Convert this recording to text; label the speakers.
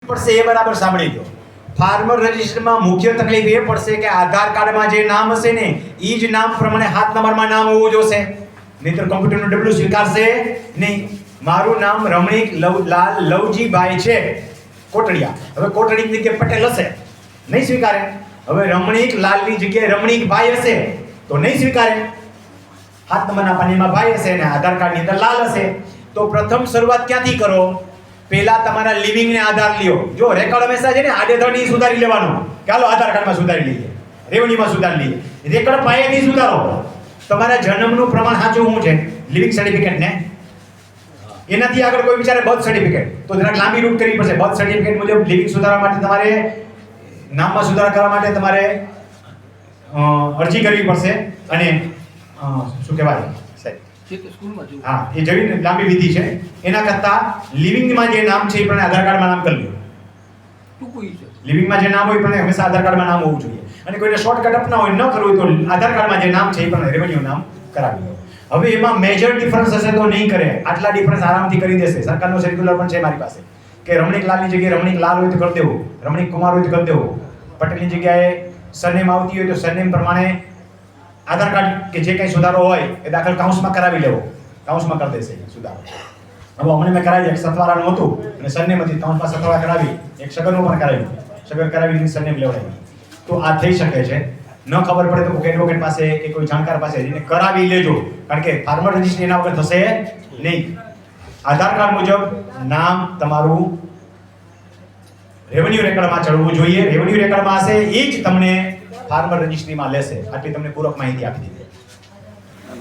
Speaker 1: પડશે એ બરાબર સાંભળી લો. ફાર્મર રજિસ્ટરમાં મુખ્ય તકલીફ એ પડશે કે આધાર કાર્ડમાં જે નામ હશે ને એ જ નામ પ્રમાણે 7 નંબરમાં નામ હોવું જોશે, નહીંતર કોમ્પ્યુટરનું ડબલું સ્વીકારશે નહીં. મારું નામ રમણીક લાલ લવજીભાઈ છે કોટડિયા. હવે કોટડીની જગ્યાએ પટેલ હશે, નહીં સ્વીકારે. હવે રમણીક લાલની જગ્યાએ રમણીકભાઈ હશે તો નહીં સ્વીકારે. 7 નંબરના પાનીમાં ભાઈ હશે અને આધાર કાર્ડની અંદર લાલ હશે. તો પ્રથમ શરૂઆત ક્યાંથી કરો? પહેલા તમારા લિવિંગ ને આધાર લ્યો. જો રેકોર્ડ હંમેશા છે ને આડેધડ સુધારી લેવાનો. ચાલો આધાર કાર્ડમાં સુધારી લઈએ, રેવન્યુમાં સુધારી લઈએ. રેકોર્ડ પાયેથી સુધારો. તમારા જન્મનું પ્રમાણ સાચું શું છે? લિવિંગ સર્ટિફિકેટ ને એનાથી આગળ કોઈ વિચારે બર્થ સર્ટિફિકેટ, તો જરાક લાંબી રૂટ કરવી પડશે. બર્થ સર્ટિફિકેટ મુજબ લિવિંગ સુધારવા માટે તમારે નામમાં સુધારા કરવા માટે તમારે અરજી કરવી પડશે. અને શું કહેવાય હા, એ જેવી લાંબી વિધિ છે. એના કરતાં લિવિંગમાં જે નામ છે એ પણ આધાર કાર્ડમાં નામ કરી લો. લિવિંગમાં જે નામ હોય પણ હંમેશા આધાર કાર્ડમાં નામ હોવું જોઈએ. અને કોઈને શોર્ટકટ અપનાવો ન કરવું હોય તો આધાર કાર્ડમાં જે નામ છે એ પણ રેવન્યુ નામ કરાવી લો. હવે એમાં મેજર ડિફરન્સ હશે તો નહીં કરે. આટલા ડિફરન્સ આરામથી કરી દેશે. સરકારનો સર્ક્યુલર પણ છે મારી પાસે કે રમણીક લાલની જગ્યાએ રમણીક લાલ હોય તો કરી દેવું, રમણીક કુમાર હોય તો કરી દેવું, પટેલની જગ્યાએ સરનેમ આવતી હોય તો સરનેમ પ્રમાણે આધાર કાર્ડ કે જે કંઈ સુધારો હોય એ દાખલ કાઉન્સમાં કરાવી લેવો. કાઉન્સમાં કરી દેશે સુધારો. હવે હમણાં મેં કરાવી, એક સતવારાનું હતું અને સરનેમ હતી, કાઉન્સમાં સતવારા કરાવી, એક સગનનું પણ કરાવ્યું, સગન કરાવી સરનેમ લેવડાવી. તો આ થઈ શકે છે. ન ખબર પડે તો કોઈ એડવોકેટ પાસે કે કોઈ જાણકાર પાસે જઈને કરાવી લેજો, કારણ કે ફાર્મર રજિસ્ટ્રી એના વગર થશે નહીં. આધાર કાર્ડ મુજબ નામ તમારું રેવન્યુ રેકર્ડમાં ચડવું જોઈએ. રેવન્યુ રેકર્ડમાં હશે એ જ તમને ફાર્મર રજિસ્ટ્રીમાં લેશે. આટલી તમને પૂરક માહિતી આપી દીધી.